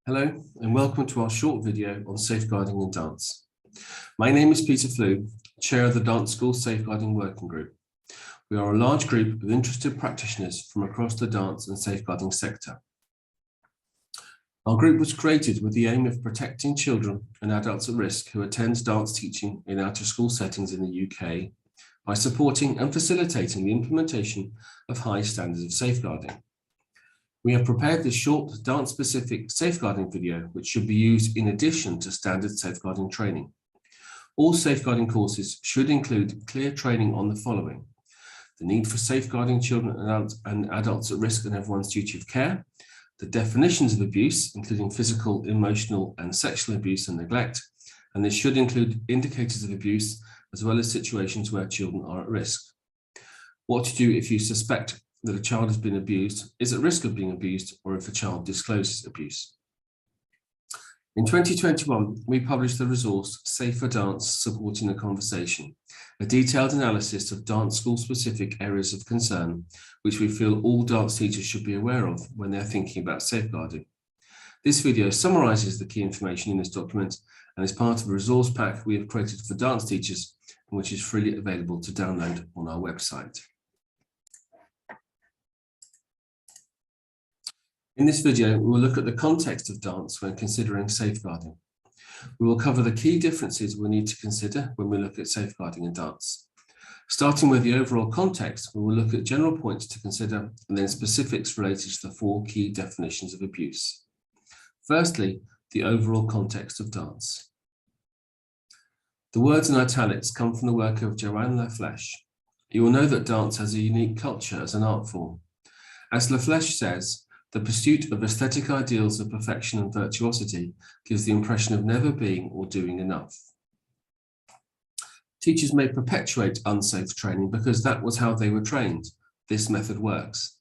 Hello and welcome to our short video on safeguarding in dance. My name is Peter Flew, Chair of the Dance School Safeguarding Working Group. We are a large group of interested practitioners from across the dance and safeguarding sector. Our group was created with the aim of protecting children and adults at risk who attend dance teaching in out-of-school settings in the UK by supporting and facilitating the implementation of high standards of safeguarding. We have prepared this short dance-specific safeguarding video, which should be used in addition to standard safeguarding training. All safeguarding courses should include clear training on the following: the need for safeguarding children and adults at risk and everyone's duty of care, the definitions of abuse, including physical, emotional, and sexual abuse and neglect, and this should include indicators of abuse, as well as situations where children are at risk. What to do if you suspect that a child has been abused, is at risk of being abused, or if a child discloses abuse. In 2021, we published the resource Safer Dance Supporting the Conversation, a detailed analysis of dance school-specific areas of concern, which we feel all dance teachers should be aware of when they're thinking about safeguarding. This video summarises the key information in this document and is part of a resource pack we have created for dance teachers, which is freely available to download on our website. In this video, we will look at the context of dance when considering safeguarding. We will cover the key differences we need to consider when we look at safeguarding in dance. Starting with the overall context, we will look at general points to consider and then specifics related to the four key definitions of abuse. Firstly, the overall context of dance. The words in italics come from the work of Joanne La Flèche. You will know that dance has a unique culture as an art form. As La Flèche says, the pursuit of aesthetic ideals of perfection and virtuosity gives the impression of never being or doing enough. Teachers may perpetuate unsafe training because that was how they were trained. This method works.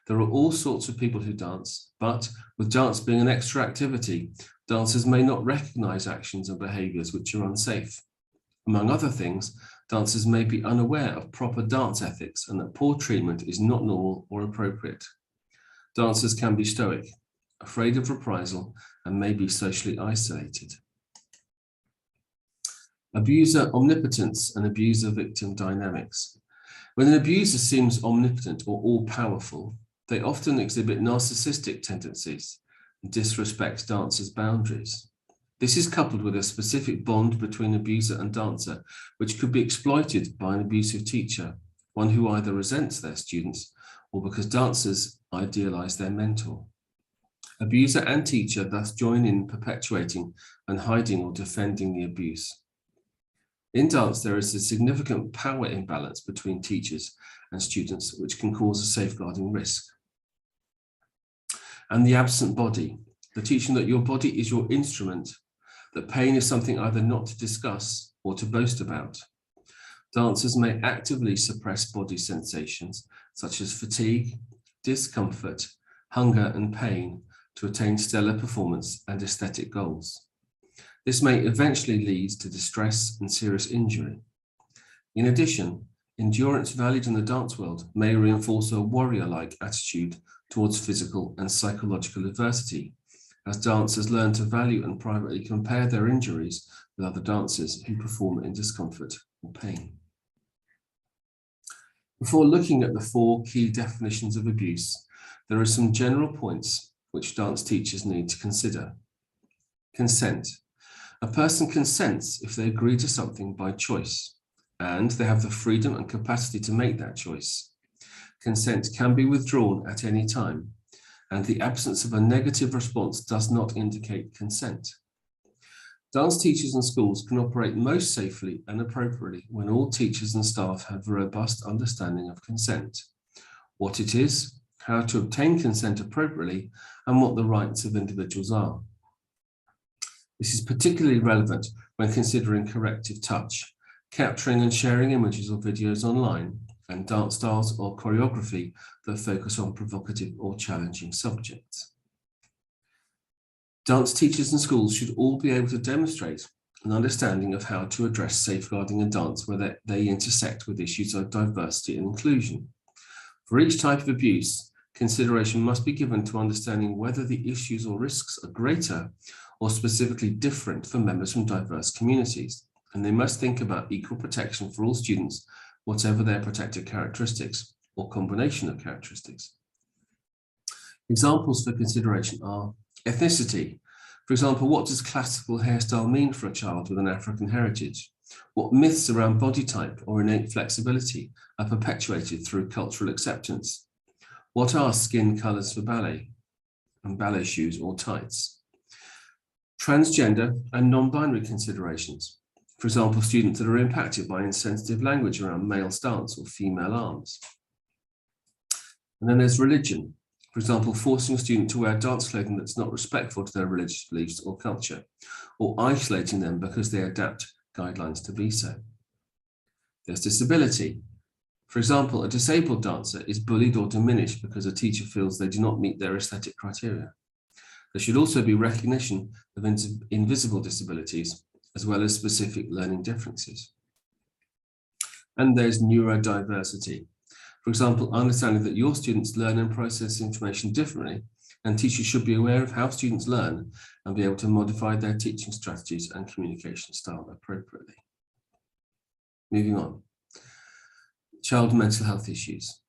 There are all sorts of people who dance, but with dance being an extra activity, dancers may not recognize actions and behaviors which are unsafe. Among other things, dancers may be unaware of proper dance ethics and that poor treatment is not normal or appropriate. Dancers can be stoic, afraid of reprisal, and may be socially isolated. Abuser omnipotence and abuser-victim dynamics. When an abuser seems omnipotent or all-powerful, they often exhibit narcissistic tendencies and disrespect dancers' boundaries. This is coupled with a specific bond between abuser and dancer, which could be exploited by an abusive teacher, one who either resents their students or because dancers idealize their mentor. Abuser and teacher thus join in perpetuating and hiding or defending the abuse. In dance, there is a significant power imbalance between teachers and students, which can cause a safeguarding risk. And the absent body, the teaching that your body is your instrument, that pain is something either not to discuss or to boast about. Dancers may actively suppress body sensations such as fatigue, discomfort, hunger, and pain to attain stellar performance and aesthetic goals. This may eventually lead to distress and serious injury. In addition, endurance valued in the dance world may reinforce a warrior-like attitude towards physical and psychological adversity, as dancers learn to value and privately compare their injuries with other dancers who perform in discomfort or pain. Before looking at the four key definitions of abuse, there are some general points which dance teachers need to consider. Consent. A person consents if they agree to something by choice, and they have the freedom and capacity to make that choice. Consent can be withdrawn at any time, and the absence of a negative response does not indicate consent. Dance teachers and schools can operate most safely and appropriately when all teachers and staff have a robust understanding of consent, what it is, how to obtain consent appropriately, and what the rights of individuals are. This is particularly relevant when considering corrective touch, capturing and sharing images or videos online, and dance styles or choreography that focus on provocative or challenging subjects. Dance teachers and schools should all be able to demonstrate an understanding of how to address safeguarding in dance where they intersect with issues of diversity and inclusion. For each type of abuse, consideration must be given to understanding whether the issues or risks are greater or specifically different for members from diverse communities, and they must think about equal protection for all students, whatever their protected characteristics or combination of characteristics. Examples for consideration are ethnicity. For example, what does classical hairstyle mean for a child with an African heritage? What myths around body type or innate flexibility are perpetuated through cultural acceptance? What are skin colors for ballet and ballet shoes or tights? Transgender and non-binary considerations. For example, students that are impacted by insensitive language around male stance or female arms. And then there's religion. For example, forcing a student to wear dance clothing that's not respectful to their religious beliefs or culture, or isolating them because they adapt guidelines to be so. There's disability. For example, a disabled dancer is bullied or diminished because a teacher feels they do not meet their aesthetic criteria. There should also be recognition of invisible disabilities, as well as specific learning differences. And there's neurodiversity. For example, understanding that your students learn and process information differently, and teachers should be aware of how students learn and be able to modify their teaching strategies and communication style appropriately. Moving on. Child mental health issues.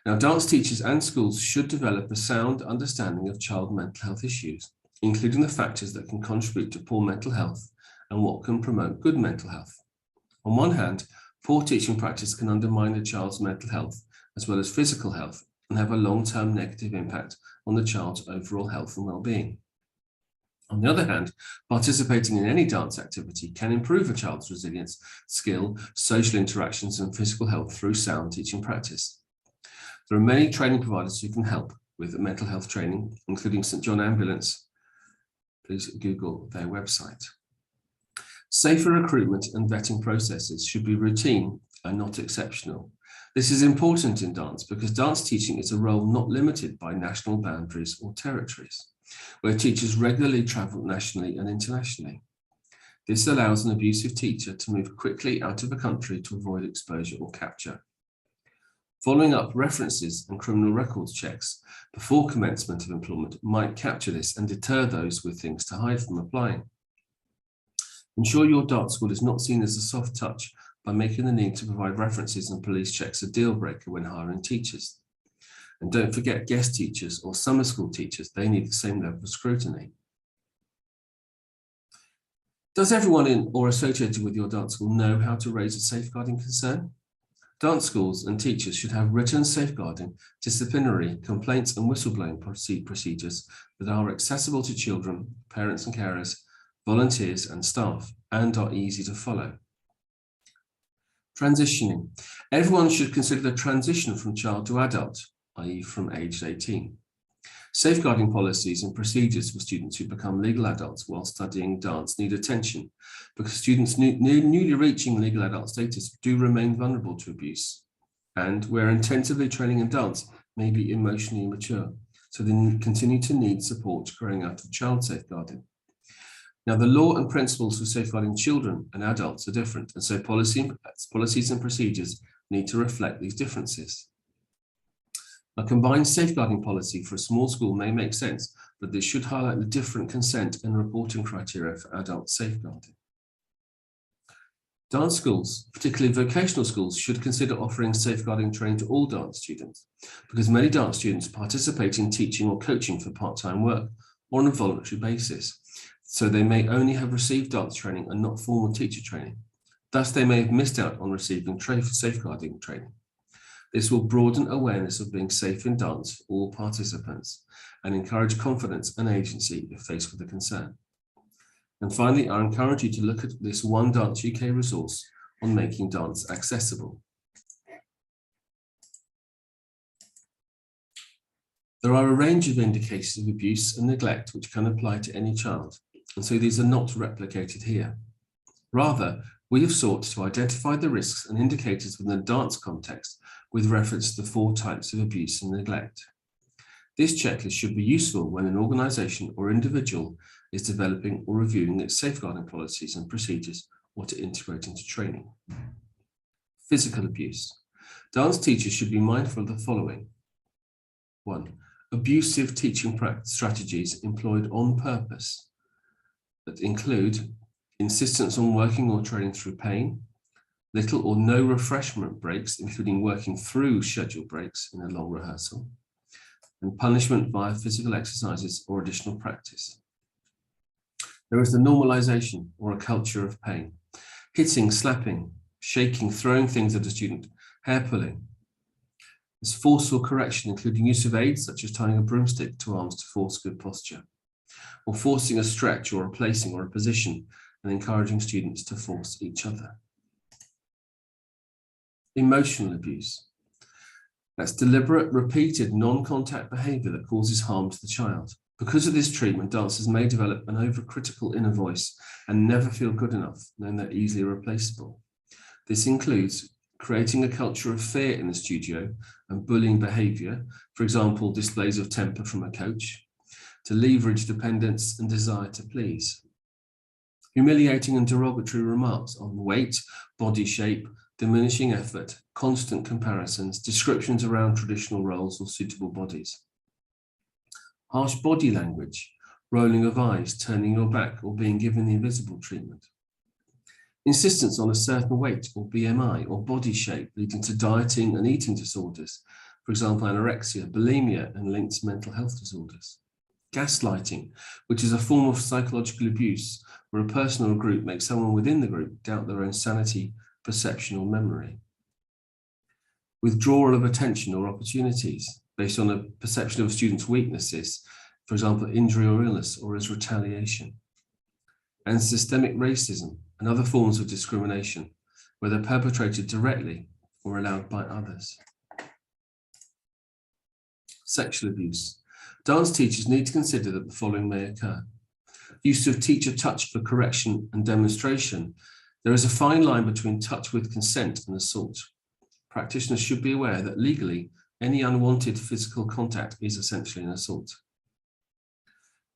Now, dance teachers and schools should develop a sound understanding of child mental health issues, including the factors that can contribute to poor mental health and what can promote good mental health. On one hand, poor teaching practice can undermine a child's mental health as well as physical health and have a long-term negative impact on the child's overall health and well-being. On the other hand, participating in any dance activity can improve a child's resilience, skill, social interactions, and physical health through sound teaching practice. There are many training providers who can help with mental health training, including St John Ambulance. Please Google their website. Safer recruitment and vetting processes should be routine and not exceptional. This is important in dance because dance teaching is a role not limited by national boundaries or territories, where teachers regularly travel nationally and internationally. This allows an abusive teacher to move quickly out of a country to avoid exposure or capture. Following up references and criminal records checks before commencement of employment might capture this and deter those with things to hide from applying. Ensure your dance school is not seen as a soft touch by making the need to provide references and police checks a deal breaker when hiring teachers. And don't forget guest teachers or summer school teachers, they need the same level of scrutiny. Does everyone in or associated with your dance school know how to raise a safeguarding concern? Dance schools and teachers should have written safeguarding, disciplinary, complaints and whistleblowing procedures that are accessible to children, parents and carers, volunteers and staff, and are easy to follow. Transitioning. Everyone should consider the transition from child to adult, i.e. from age 18. Safeguarding policies and procedures for students who become legal adults while studying dance need attention because students newly reaching legal adult status do remain vulnerable to abuse and where intensively training in dance may be emotionally immature, so they continue to need support growing out of child safeguarding. Now, the law and principles for safeguarding children and adults are different, and so policies and procedures need to reflect these differences. A combined safeguarding policy for a small school may make sense, but this should highlight the different consent and reporting criteria for adult safeguarding. Dance schools, particularly vocational schools, should consider offering safeguarding training to all dance students, because many dance students participate in teaching or coaching for part-time work or on a voluntary basis. So they may only have received dance training and not formal teacher training. Thus, they may have missed out on receiving safeguarding training. This will broaden awareness of being safe in dance for all participants and encourage confidence and agency if faced with a concern. And finally, I encourage you to look at this One Dance UK resource on making dance accessible. There are a range of indicators of abuse and neglect which can apply to any child, and so these are not replicated here. Rather, we have sought to identify the risks and indicators within the dance context with reference to the 4 types of abuse and neglect. This checklist should be useful when an organisation or individual is developing or reviewing its safeguarding policies and procedures or to integrate into training. Physical abuse. Dance teachers should be mindful of the following. 1. Abusive teaching strategies employed on purpose that include insistence on working or training through pain, little or no refreshment breaks, including working through scheduled breaks in a long rehearsal, and punishment via physical exercises or additional practice. There is the normalization or a culture of pain, hitting, slapping, shaking, throwing things at a student, hair pulling. There's forceful correction, including use of aids such as tying a broomstick to arms to force good posture, or forcing a stretch or a placing or a position and encouraging students to force each other. Emotional abuse. That's deliberate, repeated, non-contact behavior that causes harm to the child. Because of this treatment, dancers may develop an overcritical inner voice and never feel good enough, knowing they're easily replaceable. This includes creating a culture of fear in the studio and bullying behavior, for example, displays of temper from a coach, to leverage dependence and desire to please. Humiliating and derogatory remarks on weight, body shape, diminishing effort, constant comparisons, descriptions around traditional roles or suitable bodies. Harsh body language, rolling of eyes, turning your back, or being given the invisible treatment. Insistence on a certain weight or BMI or body shape, leading to dieting and eating disorders, for example, anorexia, bulimia, and linked to mental health disorders. Gaslighting, which is a form of psychological abuse where a person or a group makes someone within the group doubt their own sanity, perception, or memory. Withdrawal of attention or opportunities based on a perception of a student's weaknesses, for example, injury or illness, or as retaliation. And systemic racism and other forms of discrimination, whether perpetrated directly or allowed by others. Sexual abuse. Dance teachers need to consider that the following may occur. Use of teacher touch for correction and demonstration. There is a fine line between touch with consent and assault. Practitioners should be aware that legally, any unwanted physical contact is essentially an assault.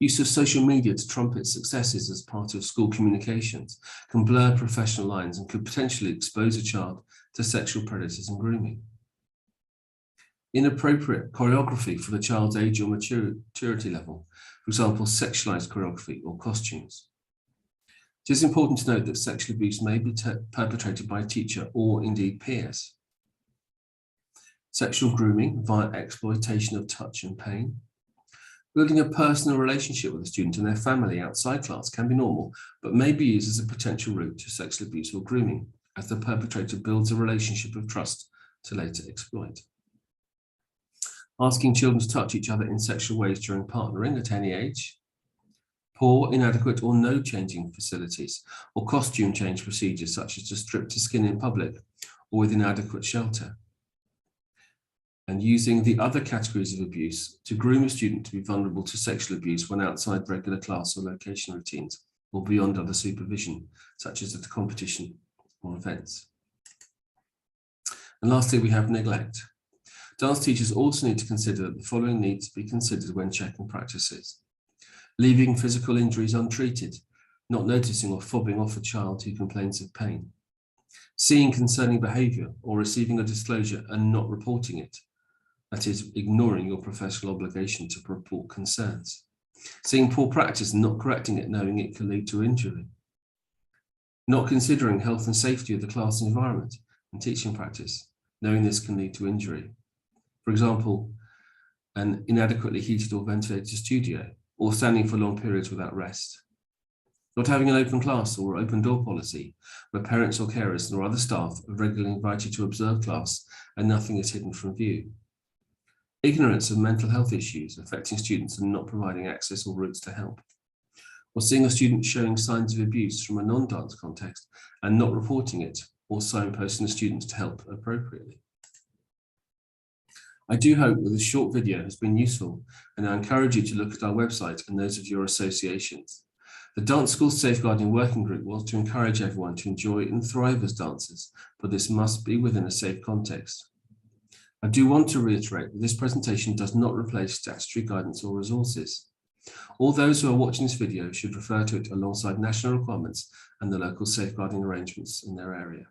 Use of social media to trumpet successes as part of school communications can blur professional lines and could potentially expose a child to sexual predators and grooming. Inappropriate choreography for the child's age or maturity level, for example, sexualized choreography or costumes. It is important to note that sexual abuse may be perpetrated by a teacher or indeed peers. Sexual grooming via exploitation of touch and pain. Building a personal relationship with a student and their family outside class can be normal, but may be used as a potential route to sexual abuse or grooming, as the perpetrator builds a relationship of trust to later exploit. Asking children to touch each other in sexual ways during partnering at any age. Poor, inadequate, or no changing facilities, or costume change procedures such as to strip to skin in public or with inadequate shelter. And using the other categories of abuse to groom a student to be vulnerable to sexual abuse when outside regular class or location routines or beyond other supervision, such as at a competition or events. And lastly, we have neglect. Dance teachers also need to consider that the following needs to be considered when checking practices. Leaving physical injuries untreated, not noticing or fobbing off a child who complains of pain. Seeing concerning behavior or receiving a disclosure and not reporting it. That is, ignoring your professional obligation to report concerns. Seeing poor practice and not correcting it, knowing it can lead to injury. Not considering health and safety of the class environment and teaching practice, knowing this can lead to injury. For example, an inadequately heated or ventilated studio, or standing for long periods without rest. Not having an open class or open door policy, where parents or carers or other staff are regularly invited to observe class and nothing is hidden from view. Ignorance of mental health issues affecting students and not providing access or routes to help. Or seeing a student showing signs of abuse from a non-dance context and not reporting it, or signposting the students to help appropriately. I do hope that this short video has been useful, and I encourage you to look at our website and those of your associations. The Dance School Safeguarding Working Group wants to encourage everyone to enjoy and thrive as dancers, but this must be within a safe context. I do want to reiterate that this presentation does not replace statutory guidance or resources. All those who are watching this video should refer to it alongside national requirements and the local safeguarding arrangements in their area.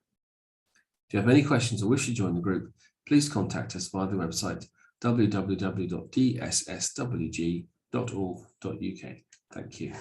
If you have any questions or wish to join the group, please contact us via the website www.dsswg.org.uk. Thank you.